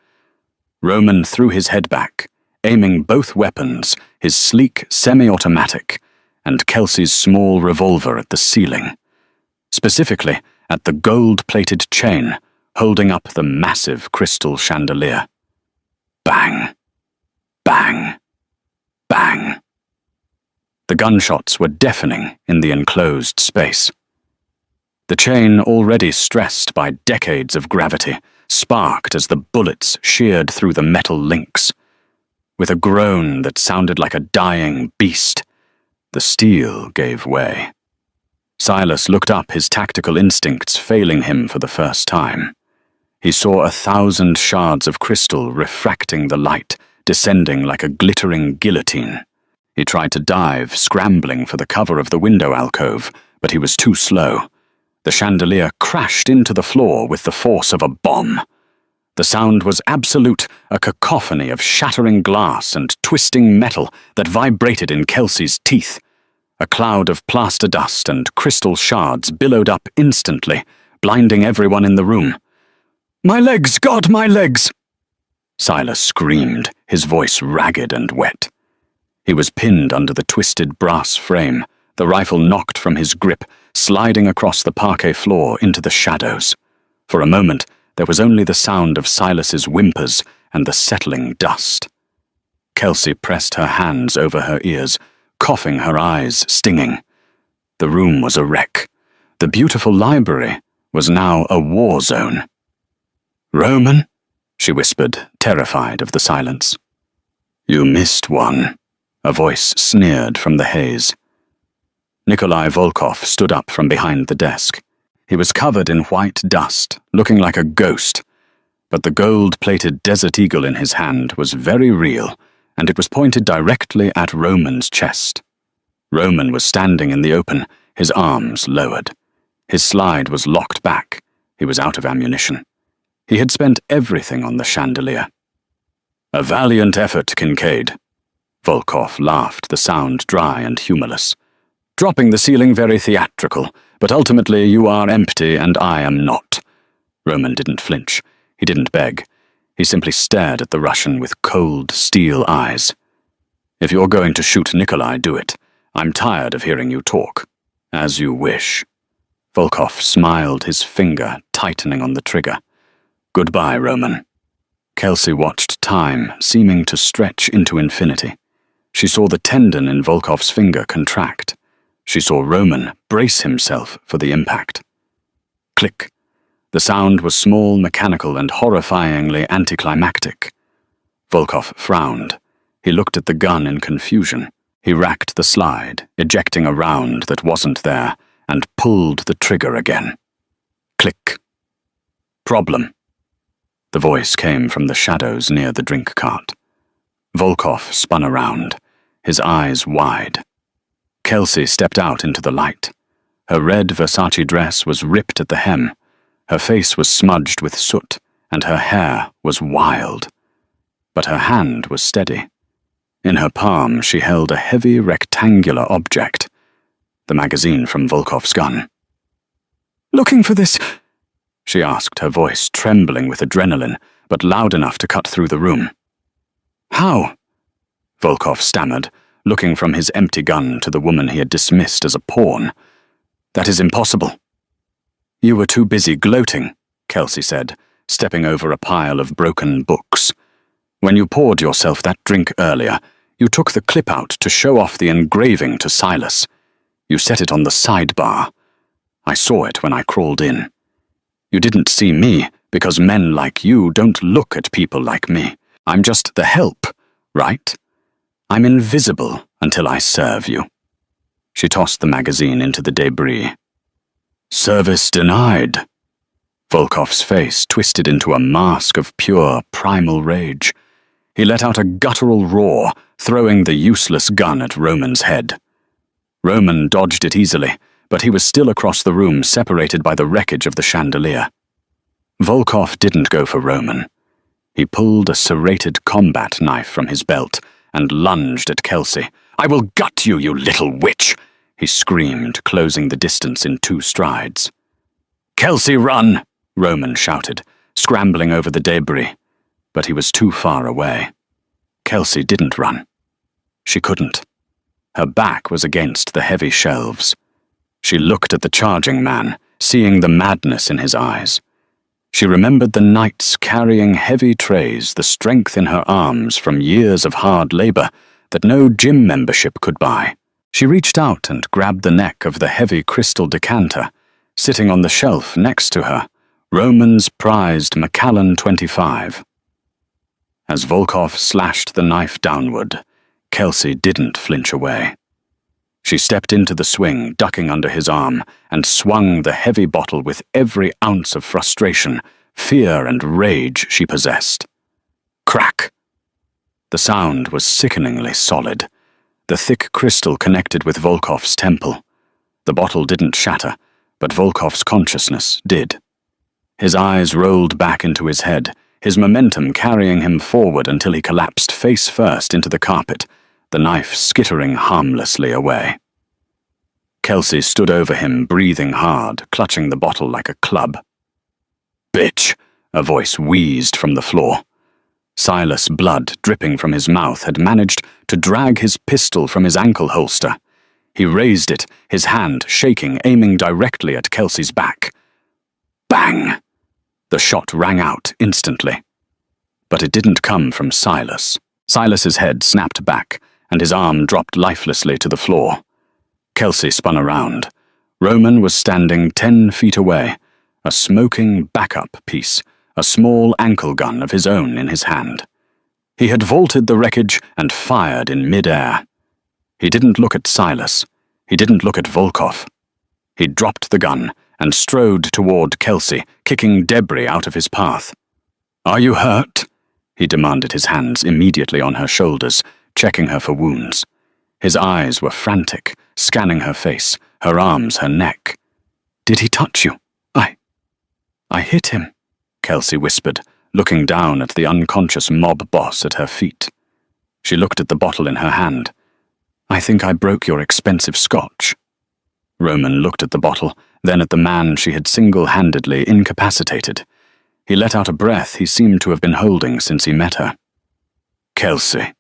Roman threw his head back, aiming both weapons, his sleek semi-automatic and Kelsey's small revolver, at the ceiling. Specifically, at the gold-plated chain holding up the massive crystal chandelier. Bang. Bang. Bang. The gunshots were deafening in the enclosed space. The chain, already stressed by decades of gravity, sparked as the bullets sheared through the metal links. With a groan that sounded like a dying beast, the steel gave way. Silas looked up, his tactical instincts failing him for the first time. He saw 1,000 shards of crystal refracting the light, descending like a glittering guillotine. He tried to dive, scrambling for the cover of the window alcove, but he was too slow. The chandelier crashed into the floor with the force of a bomb. The sound was absolute, a cacophony of shattering glass and twisting metal that vibrated in Kelsey's teeth. A cloud of plaster dust and crystal shards billowed up instantly, blinding everyone in the room. "My legs, God, my legs!" Silas screamed, his voice ragged and wet. He was pinned under the twisted brass frame, the rifle knocked from his grip, sliding across the parquet floor into the shadows. For a moment, there was only the sound of Silas's whimpers and the settling dust. Kelsey pressed her hands over her ears, coughing, her eyes stinging. The room was a wreck. The beautiful library was now a war zone. "Roman?" she whispered, terrified of the silence. "You missed one," a voice sneered from the haze. Nikolai Volkov stood up from behind the desk. He was covered in white dust, looking like a ghost, but the gold-plated Desert Eagle in his hand was very real, and it was pointed directly at Roman's chest. Roman was standing in the open, his arms lowered. His slide was locked back. He was out of ammunition. He had spent everything on the chandelier. "A valiant effort, Kincaid." Volkov laughed, the sound dry and humorless. "Dropping the ceiling very theatrical, but ultimately you are empty and I am not." Roman didn't flinch. He didn't beg. He simply stared at the Russian with cold, steel eyes. "If you're going to shoot Nikolai, do it. I'm tired of hearing you talk." "As you wish." Volkov smiled, his finger tightening on the trigger. "Goodbye, Roman." Kelsey watched time, seeming to stretch into infinity. She saw the tendon in Volkov's finger contract. She saw Roman brace himself for the impact. Click. The sound was small, mechanical, and horrifyingly anticlimactic. Volkov frowned. He looked at the gun in confusion. He racked the slide, ejecting a round that wasn't there, and pulled the trigger again. Click. "Problem." The voice came from the shadows near the drink cart. Volkov spun around, his eyes wide. Kelsey stepped out into the light. Her red Versace dress was ripped at the hem. Her face was smudged with soot, and her hair was wild. But her hand was steady. In her palm she held a heavy rectangular object, the magazine from Volkov's gun. "Looking for this?" she asked, her voice trembling with adrenaline, but loud enough to cut through the room. "How?" Volkov stammered, looking from his empty gun to the woman he had dismissed as a pawn. "That is impossible." "You were too busy gloating," Kelsey said, stepping over a pile of broken books. "When you poured yourself that drink earlier, you took the clip out to show off the engraving to Silas. You set it on the sidebar. I saw it when I crawled in. You didn't see me because men like you don't look at people like me. I'm just the help, right? I'm invisible until I serve you." She tossed the magazine into the debris. "Service denied." Volkov's face twisted into a mask of pure, primal rage. He let out a guttural roar, throwing the useless gun at Roman's head. Roman dodged it easily, but he was still across the room, separated by the wreckage of the chandelier. Volkov didn't go for Roman. He pulled a serrated combat knife from his belt and lunged at Kelsey. "I will gut you, you little witch!" he screamed, closing the distance in 2 strides. "Kelsey, run!" Roman shouted, scrambling over the debris. But he was too far away. Kelsey didn't run. She couldn't. Her back was against the heavy shelves. She looked at the charging man, seeing the madness in his eyes. She remembered the nights carrying heavy trays, the strength in her arms from years of hard labor that no gym membership could buy. She reached out and grabbed the neck of the heavy crystal decanter, sitting on the shelf next to her, Roman's prized Macallan 25. As Volkov slashed the knife downward, Kelsey didn't flinch away. She stepped into the swing, ducking under his arm, and swung the heavy bottle with every ounce of frustration, fear, and rage she possessed. Crack! The sound was sickeningly solid. The thick crystal connected with Volkov's temple. The bottle didn't shatter, but Volkov's consciousness did. His eyes rolled back into his head, his momentum carrying him forward until he collapsed face first into the carpet, the knife skittering harmlessly away. Kelsey stood over him, breathing hard, clutching the bottle like a club. "Bitch!" a voice wheezed from the floor. Silas, blood dripping from his mouth, had managed to drag his pistol from his ankle holster. He raised it, his hand shaking, aiming directly at Kelsey's back. Bang! The shot rang out instantly. But it didn't come from Silas. Silas's head snapped back, and his arm dropped lifelessly to the floor. Kelsey spun around. Roman was standing 10 feet away, a smoking backup piece, a small ankle gun of his own in his hand. He had vaulted the wreckage and fired in mid-air. He didn't look at Silas. He didn't look at Volkov. He dropped the gun and strode toward Kelsey, kicking debris out of his path. "Are you hurt?" he demanded, his hands immediately on her shoulders, checking her for wounds. His eyes were frantic, scanning her face, her arms, her neck. "Did he touch you?" I hit him," Kelsey whispered, looking down at the unconscious mob boss at her feet. She looked at the bottle in her hand. "I think I broke your expensive scotch." Roman looked at the bottle, then at the man she had single-handedly incapacitated. He let out a breath he seemed to have been holding since he met her. "Kelsey,"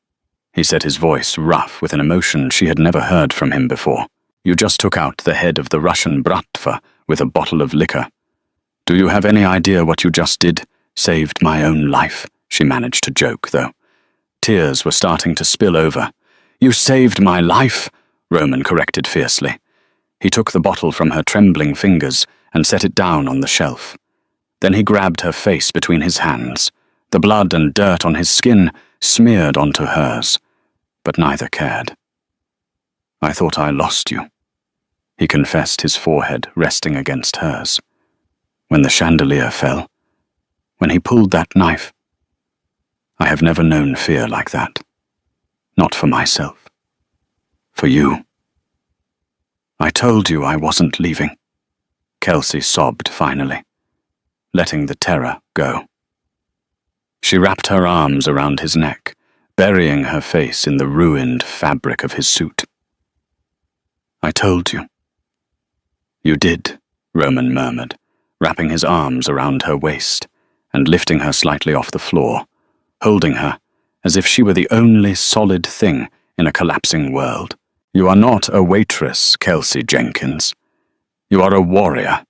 he said, his voice rough with an emotion she had never heard from him before. "You just took out the head of the Russian bratva with a bottle of liquor. Do you have any idea what you just did? Saved my own life," she managed to joke, though. Tears were starting to spill over. "You saved my life," Roman corrected fiercely. He took the bottle from her trembling fingers and set it down on the shelf. Then he grabbed her face between his hands. The blood and dirt on his skin smeared onto hers, but neither cared. "I thought I lost you," he confessed, his forehead resting against hers. "When the chandelier fell, when he pulled that knife. I have never known fear like that. Not for myself. For you. I told you I wasn't leaving," Kelsey sobbed finally, letting the terror go. She wrapped her arms around his neck, burying her face in the ruined fabric of his suit. "I told you." "You did," Roman murmured, wrapping his arms around her waist and lifting her slightly off the floor, holding her as if she were the only solid thing in a collapsing world. "You are not a waitress, Kelsey Jenkins. You are a warrior.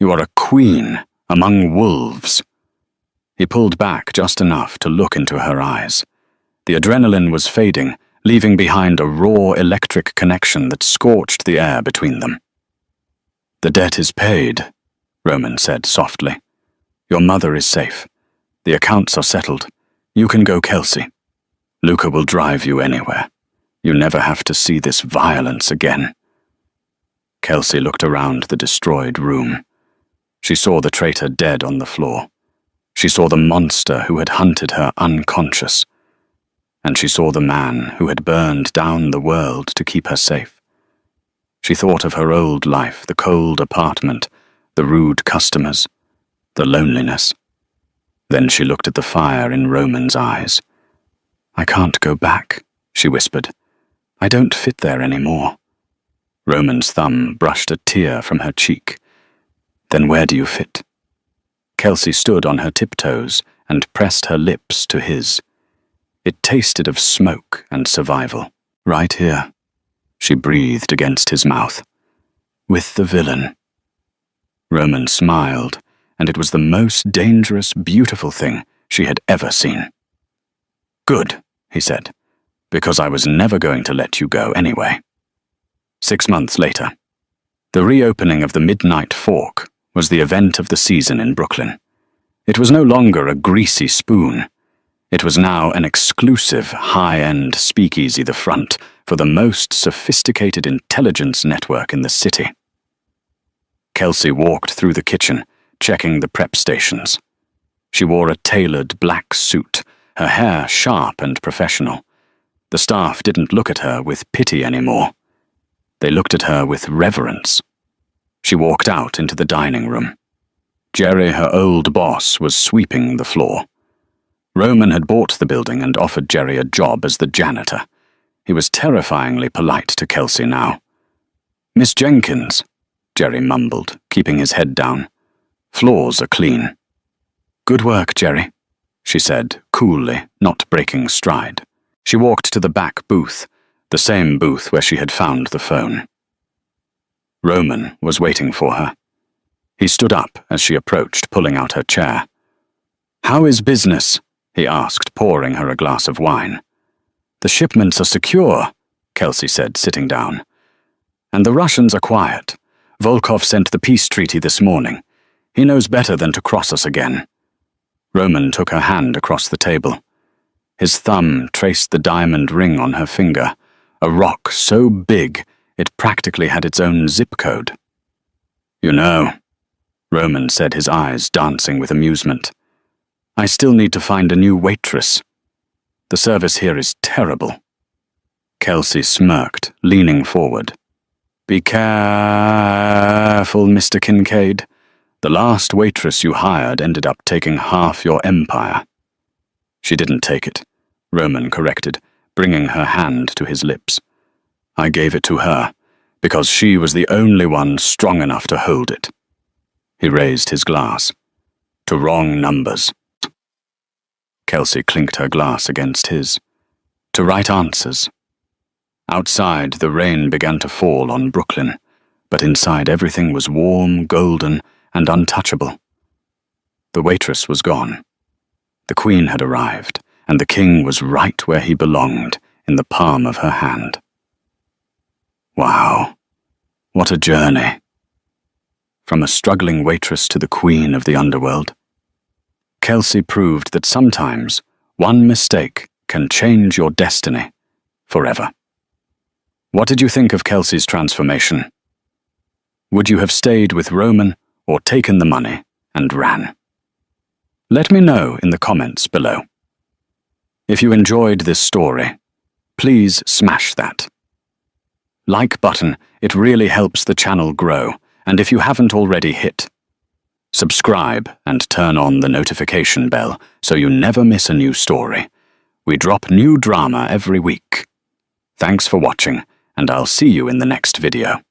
You are a queen among wolves." He pulled back just enough to look into her eyes. The adrenaline was fading, leaving behind a raw electric connection that scorched the air between them. "The debt is paid," Roman said softly. "Your mother is safe. The accounts are settled. You can go, Kelsey. Luca will drive you anywhere. You never have to see this violence again." Kelsey looked around the destroyed room. She saw the traitor dead on the floor. She saw the monster who had hunted her unconscious. And she saw the man who had burned down the world to keep her safe. She thought of her old life, the cold apartment, the rude customers, the loneliness. Then she looked at the fire in Roman's eyes. "I can't go back," she whispered. "I don't fit there anymore." Roman's thumb brushed a tear from her cheek. "Then where do you fit?" Kelsey stood on her tiptoes and pressed her lips to his. It tasted of smoke and survival. "Right here," she breathed against his mouth. "With the villain." Roman smiled, and it was the most dangerous, beautiful thing she had ever seen. "Good," he said, "because I was never going to let you go anyway." 6 months later. The reopening of the Midnight Fork was the event of the season in Brooklyn. It was no longer a greasy spoon. It was now an exclusive, high-end speakeasy, the front for the most sophisticated intelligence network in the city. Kelsey walked through the kitchen, checking the prep stations. She wore a tailored black suit, her hair sharp and professional. The staff didn't look at her with pity anymore. They looked at her with reverence. She walked out into the dining room. Jerry, her old boss, was sweeping the floor. Roman had bought the building and offered Jerry a job as the janitor. He was terrifyingly polite to Kelsey now. "Miss Jenkins," Jerry mumbled, keeping his head down. "Floors are clean." "Good work, Jerry," she said, coolly, not breaking stride. She walked to the back booth, the same booth where she had found the phone. Roman was waiting for her. He stood up as she approached, pulling out her chair. "How is business?" he asked, pouring her a glass of wine. "The shipments are secure," Kelsey said, sitting down. "And the Russians are quiet. Volkov sent the peace treaty this morning. He knows better than to cross us again." Roman took her hand across the table. His thumb traced the diamond ring on her finger, a rock so big it practically had its own zip code. "You know," Roman said, his eyes dancing with amusement, "I still need to find a new waitress. The service here is terrible." Kelsey smirked, leaning forward. "Be careful, Mr. Kincaid. The last waitress you hired ended up taking half your empire." "She didn't take it," Roman corrected, bringing her hand to his lips. "I gave it to her, because she was the only one strong enough to hold it." He raised his glass. "To wrong numbers." Kelsey clinked her glass against his. "To right answers." Outside, the rain began to fall on Brooklyn, but inside everything was warm, golden, and untouchable. The waitress was gone. The queen had arrived, and the king was right where he belonged, in the palm of her hand. Wow, what a journey. From a struggling waitress to the queen of the underworld. Kelsey proved that sometimes one mistake can change your destiny forever. What did you think of Kelsey's transformation? Would you have stayed with Roman or taken the money and ran? Let me know in the comments below. If you enjoyed this story, please smash that like button. It really helps the channel grow, and if you haven't already, hit subscribe and turn on the notification bell so you never miss a new story. We drop new drama every week. Thanks for watching, and I'll see you in the next video.